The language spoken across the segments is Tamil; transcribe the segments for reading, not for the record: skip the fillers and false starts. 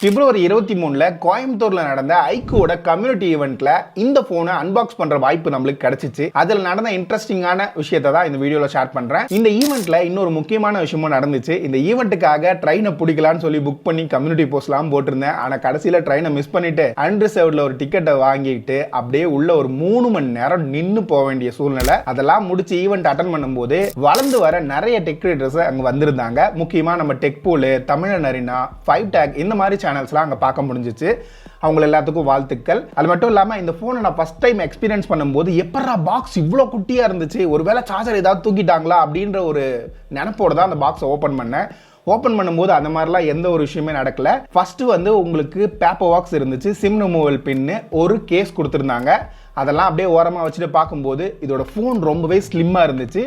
பிப்ரவரி 23 கோயம்புத்தூர்ல நடந்த ஐக்கூட கம்யூனிட்டி ஈவெண்ட்ல இந்த போனை அன்பாக்ஸ் பண்ற வாய்ப்பு நம்மளுக்கு கிடைச்சிச்சு. அதுல நடந்த இன்ட்ரெஸ்டிங்கான விஷயத்தை தான் இந்த வீடியோல ஷேர் பண்றேன். இந்த ஈவெண்ட்ல இன்னொரு முக்கியமான விஷயமும் நடந்துச்சு. இந்த ஈவெண்ட்டுக்காக ட்ரெயினை பிடிக்கலான்னு சொல்லி புக் பண்ணி கம்யூனிட்டி போஸ்ட்லாம் போட்டிருந்தேன். ஆனா கடைசியில ட்ரெயினை மிஸ் பண்ணிட்டு அன்ரிசர்வ்ட்ல ஒரு டிக்கெட்டை வாங்கிட்டு அப்படியே உள்ள ஒரு 3 மணி நேரம் நின்னு போக வேண்டிய சூழ்நிலை. அதெல்லாம் முடிச்சு ஈவெண்ட் அட்டன் பண்ணும்போது வளர்ந்து வர நிறைய டெக் கிரியேட்டர்ஸ் அங்க வந்திருந்தாங்க. முக்கியமா நம்ம டெக் பூல், தமிழன் அரினா, 5டேக் இந்த மாதிரி சேனல்ஸ்லாம் அங்க பார்க்க முடிஞ்சிச்சு. அவங்க எல்லாத்துக்கும் வாழ்த்துக்கள். அது மட்டும் இல்லாம இந்த போனை நான் ஃபர்ஸ்ட் டைம் எக்ஸ்பீரியன்ஸ் பண்ணும்போது எப்படா பாக்ஸ் இவ்வளோ குட்டியா இருந்துச்சு, ஒருவேளை சார்ஜர் ஏதாவது தூக்கிட்டாங்களா அப்படின்ற ஒரு நினைப்போட தான் அந்த பாக்ஸை ஓப்பன் பண்ணேன். ஓப்பன் பண்ணும்போது அந்த மாதிரிலாம் எந்த ஒரு விஷயமே நடக்கல. ஃபர்ஸ்ட் உங்களுக்கு பேப்பர் பாக்ஸ் இருந்துச்சு, சிம் ரிமூவல் பின்னு, ஒரு கேஸ் கொடுத்துருந்தாங்க. அதெல்லாம் அப்படியே ஓரமாக வச்சுட்டு பார்க்கும்போது இதோட ஃபோன் ரொம்பவே ஸ்லிம்மாக இருந்துச்சு.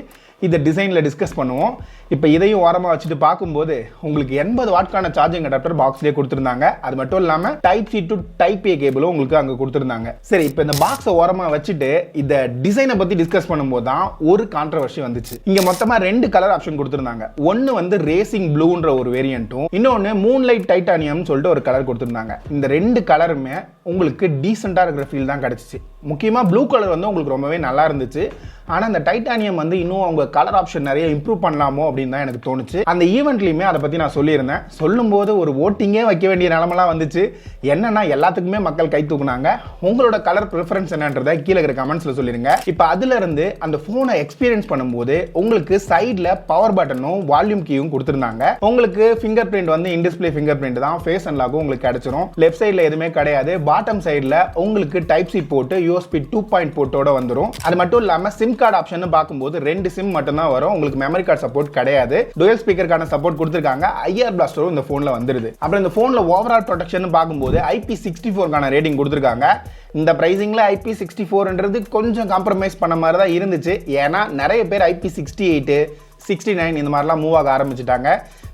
இதை டிசைனில் டிஸ்கஸ் பண்ணுவோம். இப்போ இதையும் ஓரமாக வச்சுட்டு பார்க்கும்போது உங்களுக்கு 80 வாட்கான சார்ஜிங் அடாப்டர் பாக்ஸ்லேயே கொடுத்துருந்தாங்க. அது மட்டும் இல்லாமல் type C to type A கேபிளும் உங்களுக்கு அங்கே கொடுத்துருந்தாங்க. சரி, இப்போ இந்த பாக்ஸை ஓரமாக வச்சுட்டு இந்த டிசைனை பற்றி டிஸ்கஸ் பண்ணும்போது தான் ஒரு கான்ட்ரவர்சி வந்துச்சு. இங்கே மொத்தமாக 2 கலர் ஆப்ஷன் கொடுத்துருந்தாங்க. ஒன்று ரேசிங் ப்ளூன்ற ஒரு வேரியண்ட்டும், இன்னொன்று மூன்லைட் டைட்டானியம் சொல்லிட்டு ஒரு கலர் கொடுத்துருந்தாங்க. இந்த 2 கலருமே உங்களுக்கு டீசெண்டாக இருக்கிற ஃபீல் தான் கிடைச்சிச்சு. முக்கியமாக ப்ளூ கலர் உங்களுக்கு ரொம்பவே நல்லா இருந்துச்சு. ஆனால் இந்த டைட்டானியம் இன்னும் அவங்க கலர் ஆப்ஷன் நிறைய இம்ப்ரூவ் பண்ணலாமோ அப்படின்னு தான் எனக்கு தோணுச்சு. அந்த ஈவெண்ட்லையுமே அதை பற்றி நான் சொல்லியிருந்தேன். சொல்லும்போது ஒரு ஓட்டிங்கே வைக்க வேண்டிய நிலமெல்லாம் வந்துச்சு. என்னன்னா எல்லாத்துக்குமே மக்கள் கை தூக்குனாங்க. உங்களோட கலர் ப்ரிஃபரன்ஸ் என்னன்றதை கீழே இருக்கிற கமெண்ட்ஸில் சொல்லிருங்க. இப்போ அதுல இருந்து அந்த ஃபோனை எக்ஸ்பீரியன்ஸ் பண்ணும்போது உங்களுக்கு சைடில் பவர் பட்டனும் வால்யூம் கீயும் கொடுத்துருந்தாங்க. உங்களுக்கு finger print in display finger print தான், ஃபேஸ் அன்லாக்கும் உங்களுக்கு கிடைச்சிரும். லெஃப்ட் சைடில் எதுவுமே கிடையாது. பாட்டம் சைடில் உங்களுக்கு டைப் சி போட்டு USB 2.0 போர்ட்டோட வந்துடும். அது மட்டும் இல்லாமல் சிம் கார்டு ஆப்ஷன் பார்க்கும்போது 2 சிம் மட்டும் தான் வரும். உங்களுக்கு மெமரி கார்டு சப்போர்ட் கிடையாது. டுவல் ஸ்பீக்கருக்கான சப்போர்ட் கொடுத்திருக்காங்க. IR பிளாஸ்டரும் இந்த போன்ல வந்துருது. அப்புறம் இந்த போன்ல ஓவரால் ப்ரொடெக்ஷன் பார்க்கும்போது IP64க்கான ரேட்டிங் கொடுத்திருக்காங்க. இந்த பிரைசிங்ல IP64ன்றது கொஞ்சம் காம்ப்ரமைஸ் பண்ண மாதிரி தான் இருந்துச்சு. ஏன்னா நிறைய பேர் IP68, 69 இந்த மாதிரிலாம் மூவ் ஆக ஆரம்பிச்சுட்டாங்க.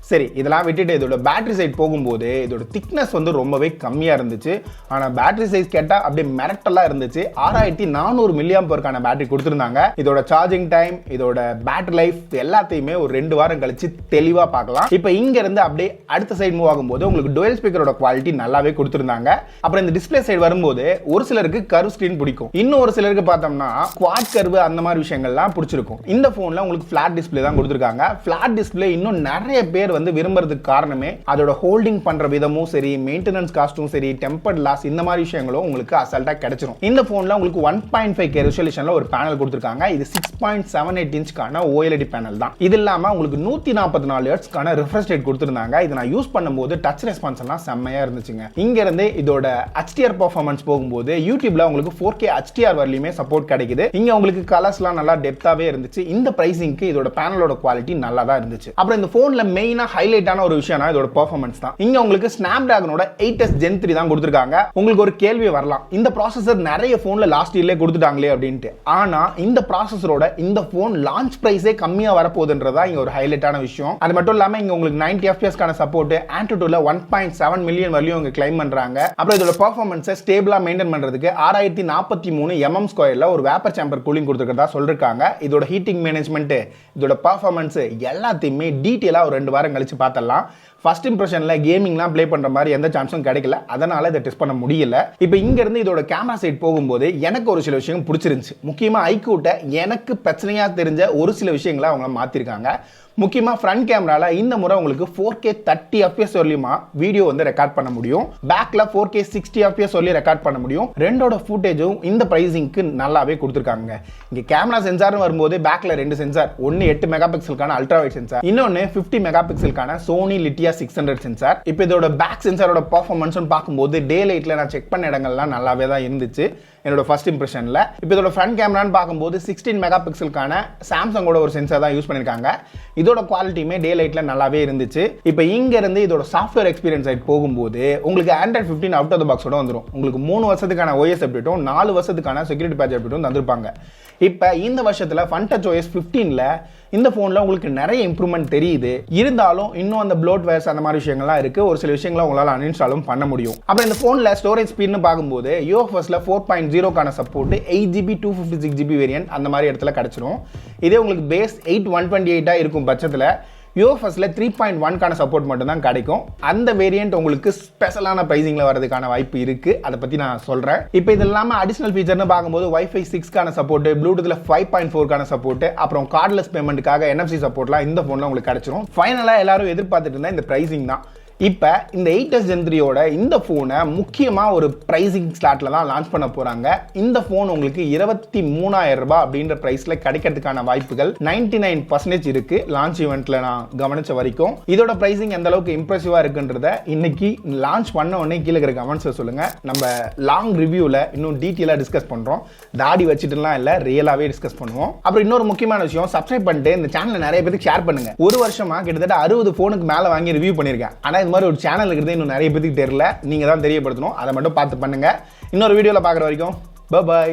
சரி, இதெல்லாம் விட்டுட்டு இதோட பேட்டரி சைட் போகும்போது இதோட திக்னஸ் ரொம்பவே கம்மியாக இருந்துச்சு. ஆனால் பேட்டரி சைஸ் கேட்டால் அப்படியே மிரட்டலாக இருந்துச்சு. 6400 mAh பேட்டரி கொடுத்துருந்தாங்க. இதோட சார்ஜிங் டைம், இதோட பேட்டரி லைஃப் எல்லாத்தையுமே ஒரு 2 வாரம் கழிச்சு தெளிவாக பார்க்கலாம். இப்போ இங்க இருந்து அப்படியே அடுத்த சைடு மூவ் ஆகும்போது உங்களுக்கு டுவல் ஸ்பீக்கரோட குவாலிட்டி நல்லாவே கொடுத்துருந்தாங்க. அப்புறம் இந்த டிஸ்பிளே சைடு வரும்போது ஒரு சிலருக்கு கர்வ் ஸ்கிரீன் பிடிக்கும், இன்னும் ஒரு சிலருக்கு பார்த்தோம்னா குவாட் கர்வ் அந்த மாதிரி விஷயங்கள்லாம் பிடிச்சிருக்கும். இந்த போன்ல உங்களுக்கு ஃபிளாட் டிஸ்பிளே தான் கொடுத்துருக்காங்க. ஃபிளாட் டிஸ்பிளே இன்னும் நிறைய பேர் விரும்புறதுக்கு காரணமே அதோட ஹோல்டிங் பண்ற விதமும் சரி, மெயின்டெனன்ஸ் காஸ்டும் சரி, டெம்பர்ட் லாஸ் இந்த மாதிரி விஷயங்களும் உங்களுக்கு அசால்ட்டா கிடைச்சிரும். இந்த போன்ல உங்களுக்கு 1.5K ரெசல்யூஷன்ல ஒரு பேனல் கொடுத்திருக்காங்க. இது 6.78 இன்ச்கான OLED பேனல் தான். இது இல்லாம உங்களுக்கு 144 ஹெர்ட்ஸ்க்கான ரிஃப்ரெஷ் ரேட் கொடுத்திருந்தாங்க. இதை நான் யூஸ் பண்ணும்போது டச் ரெஸ்பான்ஸ் எல்லாம் செம்மையா இருந்துச்சுங்க. இங்க இருந்து இதோட HDR பெர்ஃபார்மன்ஸ் போகும்போது யூடியூப்ல உங்களுக்கு 4K HDR வரலையுமே சப்போர்ட் கிடைக்குது. இங்க உங்களுக்கு கலர்ஸ்லாம் நல்லா டெப்தாவே இருந்துச்சு. இந்த பிரைசிங்க்கு இதோட பேனலோட குவாலிட்டி நல்லா தான் இருந்துச்சு. அப்புறம் இந்த போன்ல மெயினா ஹைலைட்டான ஒரு விஷயம் இதோட பெர்ஃபார்மன்ஸ் தான். இங்க உங்களுக்கு ஸ்னாப்டிராகனோட 8S Gen 3 தான் கொடுத்திருக்காங்க. உங்களுக்கு ஒரு கேள்வி வரலாம், இந்த ப்ராசஸர் நிறைய போன்ல லாஸ்ட் இயர்ல கொடுத்துட்டாங்களே அப்படின்ட்டு. ஆனா இந்த ப்ராசஸரோட இந்த போன் லான்ச் பிரைஸே கம்மியா வரப்போகுதுன்றதா இங்க ஒரு ஹைலைட்டான விஷயம். அது மட்டும் இல்லாம இங்க உங்களுக்கு 90 FPS கான சப்போர்ட், Antutuல 1.7 மில்லியன் வரையும் இங்க கிளைம் பண்றாங்க. அப்புறம் இதோட பெர்ஃபார்மன்ஸை ஸ்டேபிளா மெயின்டைன் பண்றதுக்கு 6043 mm2ல ஒரு வேப்பர் சேம்பர் கூலிங் கொடுத்திருக்கிறதா சொல்லிருக்காங்க. இதோட ஹீட்டிங் மேனேஜ்மெண்ட், இதோட பெர்ஃபார்மன்ஸ் எல்லாத்தையுமே டீடைலா ஒரு 2 வாரம் கழிச்சு பார்த்தலாம். ஃபர்ஸ்ட் இம்ப்ரெஷன்ல கேமிங்லாம் ப்ளே பண்ற மாதிரி எந்த சான்ஸும் கிடைக்கல. அதனால இதை டெஸ்ட் பண்ண முடியல. இப்போ இங்க இருந்து இதோட கேமரா சைட் போகும்போது எனக்கு ஒரு சில விஷயம் பிடிச்சிருந்துச்சு. முக்கியமா ஐக்கூட்ட எனக்கு பிரச்சனையா தெரிஞ்ச ஒரு சில விஷயங்களை அவங்க மாத்திருக்காங்க. முக்கியமா ஃப்ரண்ட் கேமரால இந்த முறை உங்களுக்கு 4K 30 FPS வரலையுமா வீடியோ ரெக்கார்ட் பண்ண முடியும். பேக்ல 4K 60 FPS வரலையும் ரெக்கார்ட் பண்ண முடியும். ரெண்டோட ஃபுட்டேஜும் இந்த பிரைசிங்க்கு நல்லாவே கொடுத்துருக்காங்க. இங்க கேமரா சென்சார்னு வரும்போது பேக்ல 2 சென்சார், ஒன்னு 8 மெகாபிக்சலுக்கான அல்ட்ரா வைட் சென்சார், இன்னொன்னு 50 மெகாபிக்சலுக்கான சோனி லிட்டியா 600 சென்சார். இப்போ இதோட பேக் சென்சாரோட பெர்ஃபார்மன்ஸ் பார்க்கும்போது டே லைட்ல நான் செக் பண்ண இடங்கள்லாம் நல்லாவே தான் இருந்துச்சு என்னோட ஃபர்ஸ்ட் இம்ப்ரெஷன்ல. இப்போ இதோட ஃப்ரண்ட் கேமரான்னு பார்க்கும்போது 16 மெகாபிக்சலுக்கான சாம்சங்கோட ஒரு சென்சார் தான் யூஸ் பண்ணிருக்காங்க. இதோட குவாலிட்டியுமே டே லைட்ல நல்லாவே இருந்துச்சு. இப்போ இங்க இருந்து இதோட சாஃப்ட்வேர் எக்ஸ்பீரியன்ஸ் சைட் போகும்போது உங்களுக்கு Android 15 அவுட் ஆஃப் தி பாக்ஸோட வந்துடும். உங்களுக்கு 3 வருஷத்துக்கான OS அப்டேட்டும் 4 வருஷத்துக்கான செக்யூரிட்டி பேட்ச் அப்டேட்டும் தந்திருப்பாங்க. இப்போ இந்த வருஷத்துல FunTouch OS 15ல இந்த போன்ல உங்களுக்கு நிறைய இம்ப்ரூவ்மெண்ட் தெரியுது. இருந்தாலும் இன்னும் அந்த ப்ளோட்வேர்ஸ் அந்த மாதிரி விஷயங்கள்லாம் இருக்கு. ஒரு சில விஷயங்களை உங்களால அன்இன்ஸ்டாலும் பண்ண முடியும். அப்புறம் இந்த போன்ல ஸ்டோரேஜ் ஸ்பீட்னு பார்க்கும்போது UFSல 4.0க்கான சப்போர்ட், 8GB 256GB வேரியன்ட் அந்த மாதிரி இடத்துல கிடைச்சிரும். இதே உங்களுக்கு பேஸ் 8 128 இருக்கும் பட்சத்துல யூஎஃப்எஸ்ல 3.1 கான சப்போர்ட் மட்டும் தான் கிடைக்கும். அந்த வேரியன்ட் உங்களுக்கு ஸ்பெஷலான பிரைசிங்ல வரதுக்கான வாய்ப்பு இருக்கு. அதை பத்தி நான் சொல்றேன். இப்போ இது இல்லாம அடிஷனல் ஃபீச்சர்னு பார்க்கும்போது Wi-Fi 6 கான சப்போர்ட், ப்ளூடூத்ல 5.4 கான சப்போர்ட், அப்புறம் கார்ட்லெஸ் பேமெண்ட்டுக்காக NFC சப்போர்ட்லாம் இந்த போன்ல உங்களுக்கு கிடைச்சிரும். ஃபைனலா எல்லாரும் எதிர்பார்த்துட்டு இருந்தா இந்த பிரைசிங் தான். இப்போ இந்த 8s Gen 3யோட இந்த ஃபோனை முக்கியமாக ஒரு ப்ரைஸிங் ஸ்லாட்டில் தான் லான்ச் பண்ண போகிறாங்க. இந்த ஃபோன் உங்களுக்கு 23,000 ரூபாய் அப்படின்ற ப்ரைஸில் கிடைக்கிறதுக்கான வாய்ப்புகள் 99% இருக்குது லான்ச் ஈவெண்ட்டில் நான் கவனித்த வரைக்கும். இதோட ப்ரைஸிங் எந்த அளவுக்கு இம்ப்ரெசிவாக இருக்குன்றத இன்னைக்கு லான்ச் பண்ண உடனே கீழே இருக்கிற கமெண்ட்ஸில் சொல்லுங்கள். நம்ம லாங் ரிவ்யூவில் இன்னும் டீட்டெயிலாக டிஸ்கஸ் பண்ணுறோம். தாடி வச்சுட்டுலாம் இல்லை, ரியலாகவே டிஸ்கஸ் பண்ணுவோம். அப்புறம் இன்னொரு முக்கியமான விஷயம், சப்ஸ்கிரைப் பண்ணிட்டு இந்த சேனலை நிறைய பேருக்கு ஷேர் பண்ணுங்கள். ஒரு வருஷமாக கிட்டத்தட்ட 60 ஃபோனுக்கு மேலே வாங்கி ரிவ்யூ பண்ணியிருக்கேன். ஆனால் இந்த மாதிரி ஒரு சேனல் இருக்கிறது இன்னும் நிறைய பேருக்கு தெரியல. நீங்க தான் தெரியப்படுத்தணும். அதை மட்டும் பார்த்து பண்ணுங்க. இன்னொரு வீடியோல பார்க்குற வரைக்கும் பை.